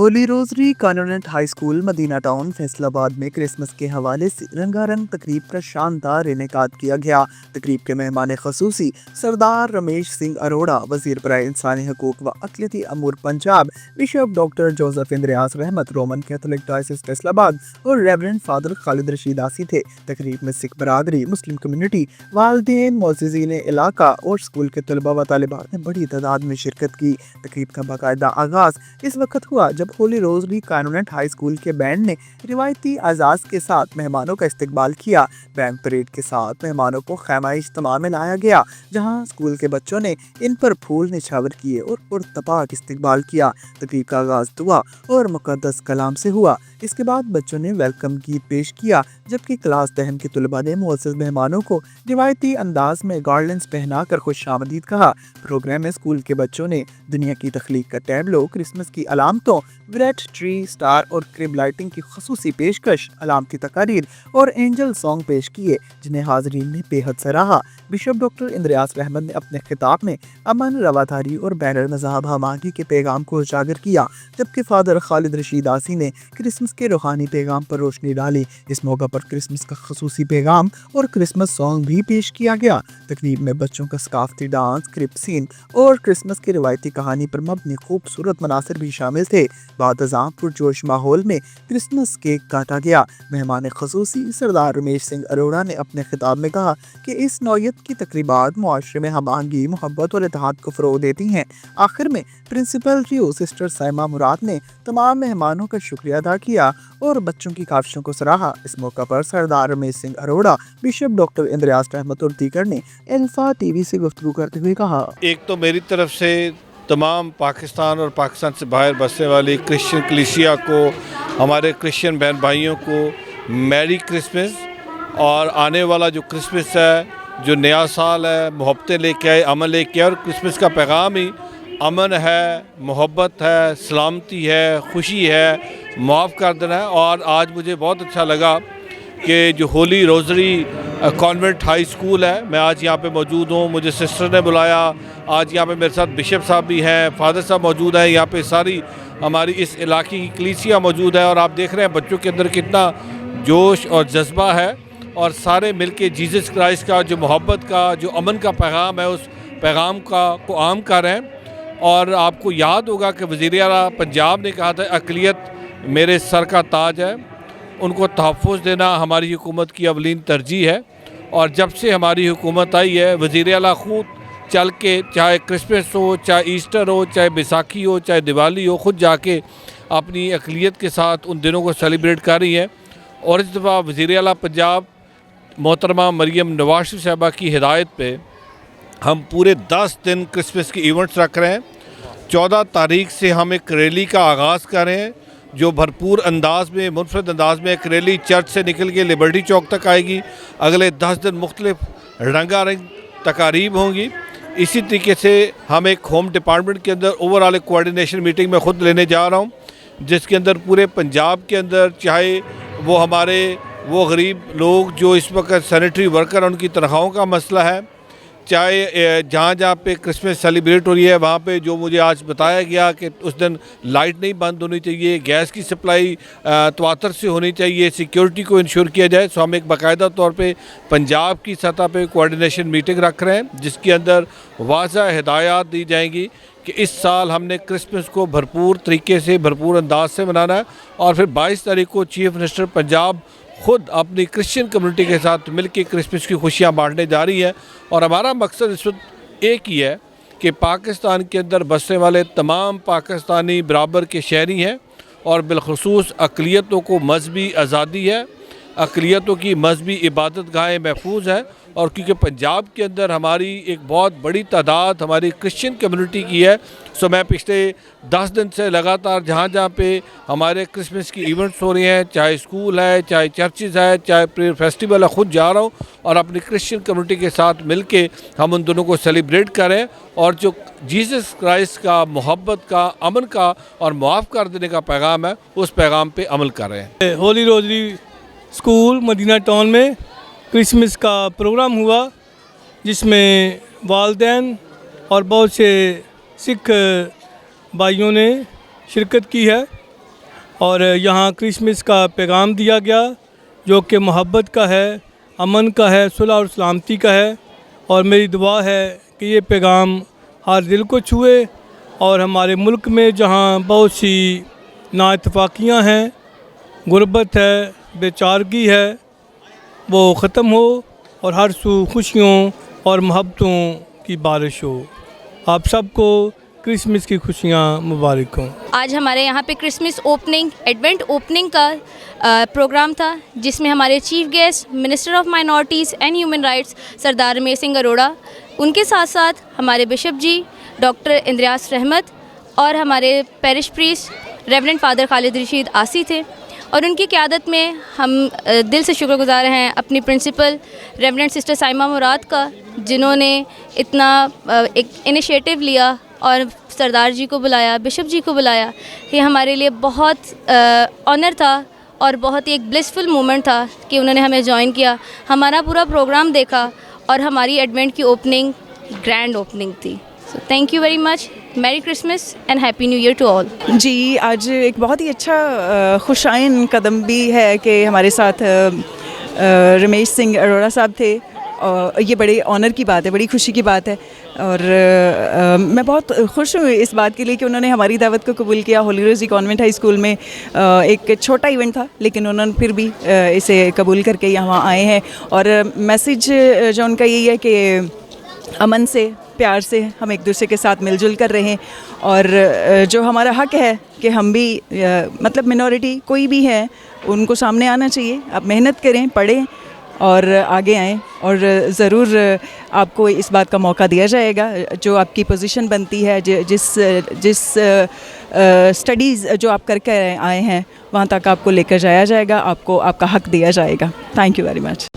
Holi Rosary Convent High School Madina Town Faisalabad में Christmas के हवाले से रंगारंग तकरीब का शानदार इनेकाद किया गया। तकरीब के मेहमान खसूसी सरदार रमेश सिंह अरोड़ा, वजीर बराए इंसानी हकूक व अक़लियती अमूर पंजाब, बिशप डॉक्टर जोसेफ इंद्रियास रहमत, रोमन कैथोलिक डायसिस फैसलाबाद और रेवरेंड फादर खालिद रशीद आसी थे। तकरीब में सिख बरादरी, मुस्लिम कम्युनिटी, वालदेन, मोअज़्ज़िज़ीन इलाका और स्कूल के तलबा व तालिबात ने बड़ी तादाद में शिरकत की। तकरीब का बाकायदा आगाज़ इस वक्त हुआ जब Holi Rosary Convent High school के बैंड ने रिवायती आजाज के साथ मेहमानों का इस्तकबाल किया। बैंड परेड के साथ मेहमानों को खैमा इज्तिमा में लाया गया, जहां स्कूल के बच्चों ने इन पर फूल निछावर किए और पुरतपाक इस्तकबाल किया। तकरीब का आगाज दुआ और मुकद्दस कलाम से हुआ। इसके बाद बच्चों ने वेलकम गीत पेश किया, जबकि क्लास दहम के तलबा ने मुअज़्ज़ज़ मेहमानों को रिवायती अंदाज में गार्लैंड्स पहनाकर खुशामदीद कहा। प्रोग्राम में स्कूल के बच्चों ने दुनिया की तख्लीक का टैबलो, क्रिसमस की अलामतों, ब्रेड ट्री, स्टार और क्रिब लाइटिंग की खसूसी पेशकश, अलामती तकारीर और एंजल सॉन्ग पेश किए, जिन्हें हाजरीन ने बेहद सराहा। बिशप डॉक्टर इंद्रियास रहमत ने अपने खिताब में अमन, रवादारी और बैरल मज़हब हमागी के पैगाम को उजागर किया, जबकि फादर खालिद रशीद आसी ने क्रिसमस के रूहानी पैगाम पर रोशनी डाली। इस मौका पर क्रिसमस का खसूसी पैगाम और क्रिसमस सॉन्ग भी पेश किया गया। तकरीब में बच्चों का सकाफती डांस, क्रिप सीन और क्रिसमस की रिवायती कहानी पर मबनी खूबसूरत मनासिर भी शामिल थे। बाद अज़ां पुरजोश माहौल में क्रिसमस केक काटा गया। मेहमान खसूसी सरदार रमेश सिंह अरोड़ा ने अपने खिताब में कहा कि इस नौयत की तकरीबात मुआशरे में हम आहंगी, मोहब्बत और इत्तेहाद को फ़रोग़ देती हैं। आखिर में प्रिंसिपल रियो सिस्टर साइमा मुराद ने तमाम मेहमानों का शुक्रिया अदा किया और बच्चों की काविशों को सराहा। इस मौका पर सरदार रमेश सिंह अरोड़ा, बिशप डॉक्टर इंद्रियास रहमत और दीगर ने अल्फा टीवी से गुफ्तगू करते हुए कहा, एक तो मेरी तरफ से तमाम पाकिस्तान और पाकिस्तान से बाहर बसने वाली क्रिश्चियन कलीसिया को, हमारे क्रिश्चियन बहन भाइयों को मैरी क्रिसमस। और आने वाला जो क्रिसमस है, जो नया साल है, मोहब्बतें लेके आए, अमन लेके आए। और क्रिसमस का पैगाम ही अमन है, मोहब्बत है, सलामती है, खुशी है, माफ़ कर देना है। और आज मुझे बहुत अच्छा लगा कि जो Holi Rosary Convent High school है, मैं आज यहाँ पे मौजूद हूँ। मुझे सिस्टर ने बुलाया। आज यहाँ पे मेरे साथ बिशप साहब भी हैं, फादर साहब मौजूद हैं। यहाँ पे सारी हमारी इस इलाके की कलीसिया मौजूद है और आप देख रहे हैं बच्चों के अंदर कितना जोश और जज्बा है। और सारे मिलके जीसस क्राइस्ट का जो मोहब्बत का, जो अमन का पैगाम है, उस पैगाम को आम कर रहे हैं। और आपको याद होगा कि वज़ीर आला पंजाब ने कहा था, अक़लियत मेरे सर का ताज है, उनको तहफ़्फ़ुज़ देना हमारी हुकूमत की अवलीन तरजीह है। और जब से हमारी हुकूमत आई है, वज़ीर आला ख़ुद चल के, चाहे क्रिसमस हो, चाहे ईस्टर हो, चाहे बैसाखी हो, चाहे दिवाली हो, ख़ुद जाके अपनी अक़लियत के साथ उन दिनों को सेलिब्रेट कर रही है। और इस दफ़ा वज़ीर आला पंजाब मोहतरमा मरियम नवाज़ शरीफ साहिबा की हिदायत पे हम पूरे 10 दिन क्रिसमस के इवेंट्स रख रहे हैं। 14 तारीख से हम एक रैली का आगाज़ कर रहे हैं, जो भरपूर अंदाज में, मुनफरद अंदाज में एक रैली चर्च से निकल के लिबर्टी चौक तक आएगी। अगले 10 दिन मुख्तलिफ रंगारंग तकारीब होंगी। इसी तरीके से हम एक होम डिपार्टमेंट के अंदर ओवरऑल कोऑर्डिनेशन मीटिंग में ख़ुद लेने जा रहा हूँ, जिसके अंदर पूरे पंजाब के अंदर, चाहे वो गरीब लोग जो इस वक्त सैनिटरी वर्कर, उनकी तनख्वाहों का मसला है, चाहे जहाँ पे क्रिसमस सेलिब्रेट हो रही है वहाँ पे जो मुझे आज बताया गया कि उस दिन लाइट नहीं बंद होनी चाहिए, गैस की सप्लाई तवातर से होनी चाहिए, सिक्योरिटी को इंश्योर किया जाए। सो हम एक बाकायदा तौर पे पंजाब की सतह पे कोऑर्डिनेशन मीटिंग रख रहे हैं, जिसके अंदर वाज़ह हिदायत दी जाएंगी कि इस साल हमने क्रिसमस को भरपूर तरीके से, भरपूर अंदाज से मनाना है। और फिर 22 तारीख को चीफ मिनिस्टर पंजाब ख़ुद अपनी क्रिश्चियन कम्युनिटी के साथ मिलकर क्रिसमस की खुशियाँ बांटने जा रही है। और हमारा मकसद इस वक्त एक ही है कि पाकिस्तान के अंदर बसने वाले तमाम पाकिस्तानी बराबर के शहरी हैं, और बिलखुसूस अक़लियतों को मजहबी आज़ादी है, अक़लियतों की मजहबी इबादत गाहें महफूज हैं। और क्योंकि पंजाब के अंदर हमारी एक बहुत बड़ी तादाद हमारी क्रिश्चियन कम्युनिटी की है, सो मैं पिछले 10 दिन से लगातार जहाँ पे हमारे क्रिसमस की इवेंट्स हो रही हैं, चाहे स्कूल है, चाहे चर्चेज़ है, चाहे प्रेयर फेस्टिवल है, ख़ुद जा रहा हूँ और अपनी क्रिश्चियन कम्युनिटी के साथ मिल के हम उन दोनों को सेलिब्रेट करें। और जो जीसस क्राइस्ट का, मोहब्बत का, अमन का और माफ़ कर देने का पैगाम है, उस पैगाम पे अमल कर रहे हैं। Holy Rosary School Madina Town में क्रिसमस का प्रोग्राम हुआ, जिसमें वालदैन और बहुत से सिख भाइयों ने शिरकत की है। और यहाँ क्रिसमस का पैगाम दिया गया जो कि मोहब्बत का है, अमन का है, सुलह और सलामती का है। और मेरी दुआ है कि ये पैगाम हर दिल को छुए और हमारे मुल्क में जहाँ बहुत सी नाइतफाकियाँ हैं, गुर्बत है, बेचारगी है, वो ख़त्म हो और हर सू खुशियों और मोहब्बतों की बारिश हो। आप सबको क्रिसमस की खुशियाँ मुबारक हों। आज हमारे यहाँ पे क्रिसमस ओपनिंग, एडवेंट ओपनिंग का प्रोग्राम था, जिसमें हमारे chief guest minister of minorities and human rights Sardar Ramesh Singh Arora, उनके साथ साथ हमारे बिशप जी डॉक्टर इंद्रियास रहमत और हमारे parish priest Reverend Father Khalid Rashid Asi थे। और उनकी क़यादत में हम दिल से शुक्रगुज़ार हैं अपनी प्रिंसिपल रेवरेंड सिस्टर साइमा मुराद का, जिन्होंने इतना एक इनिशिएटिव लिया और सरदार जी को बुलाया, बिशप जी को बुलाया। ये हमारे लिए बहुत ऑनर था और बहुत ही एक ब्लिसफुल मोमेंट था कि उन्होंने हमें ज्वाइन किया, हमारा पूरा प्रोग्राम देखा और हमारी एडवेंट की ओपनिंग ग्रैंड ओपनिंग थी। So thank you very much, merry Christmas and happy new year to all. जी, आज एक बहुत ही अच्छा खुशाइन कदम भी है कि हमारे साथ रमेश सिंह अरोड़ा साहब थे, और ये बड़े ऑनर की बात है, बड़ी खुशी की बात है। और मैं बहुत खुश हूँ इस बात के लिए कि उन्होंने हमारी दावत को कबूल किया। होली रोज़ी कॉन्वेंट हाई स्कूल में एक छोटा इवेंट था, लेकिन उन्होंने फिर भी इसे कबूल करके यहाँ आए हैं। और मैसेज जो उनका यही है कि अमन से, प्यार से हम एक दूसरे के साथ मिलजुल कर रहे हैं, और जो हमारा हक है कि हम भी मतलब मिनॉरिटी कोई भी है उनको सामने आना चाहिए। आप मेहनत करें, पढ़ें और आगे आएँ, और ज़रूर आपको इस बात का मौका दिया जाएगा। जो आपकी पोजीशन बनती है, जिस स्टडीज़ जो आप करके आए हैं, वहाँ तक आपको लेकर जाया जाएगा, आपको आपका हक दिया जाएगा। Thank you very much.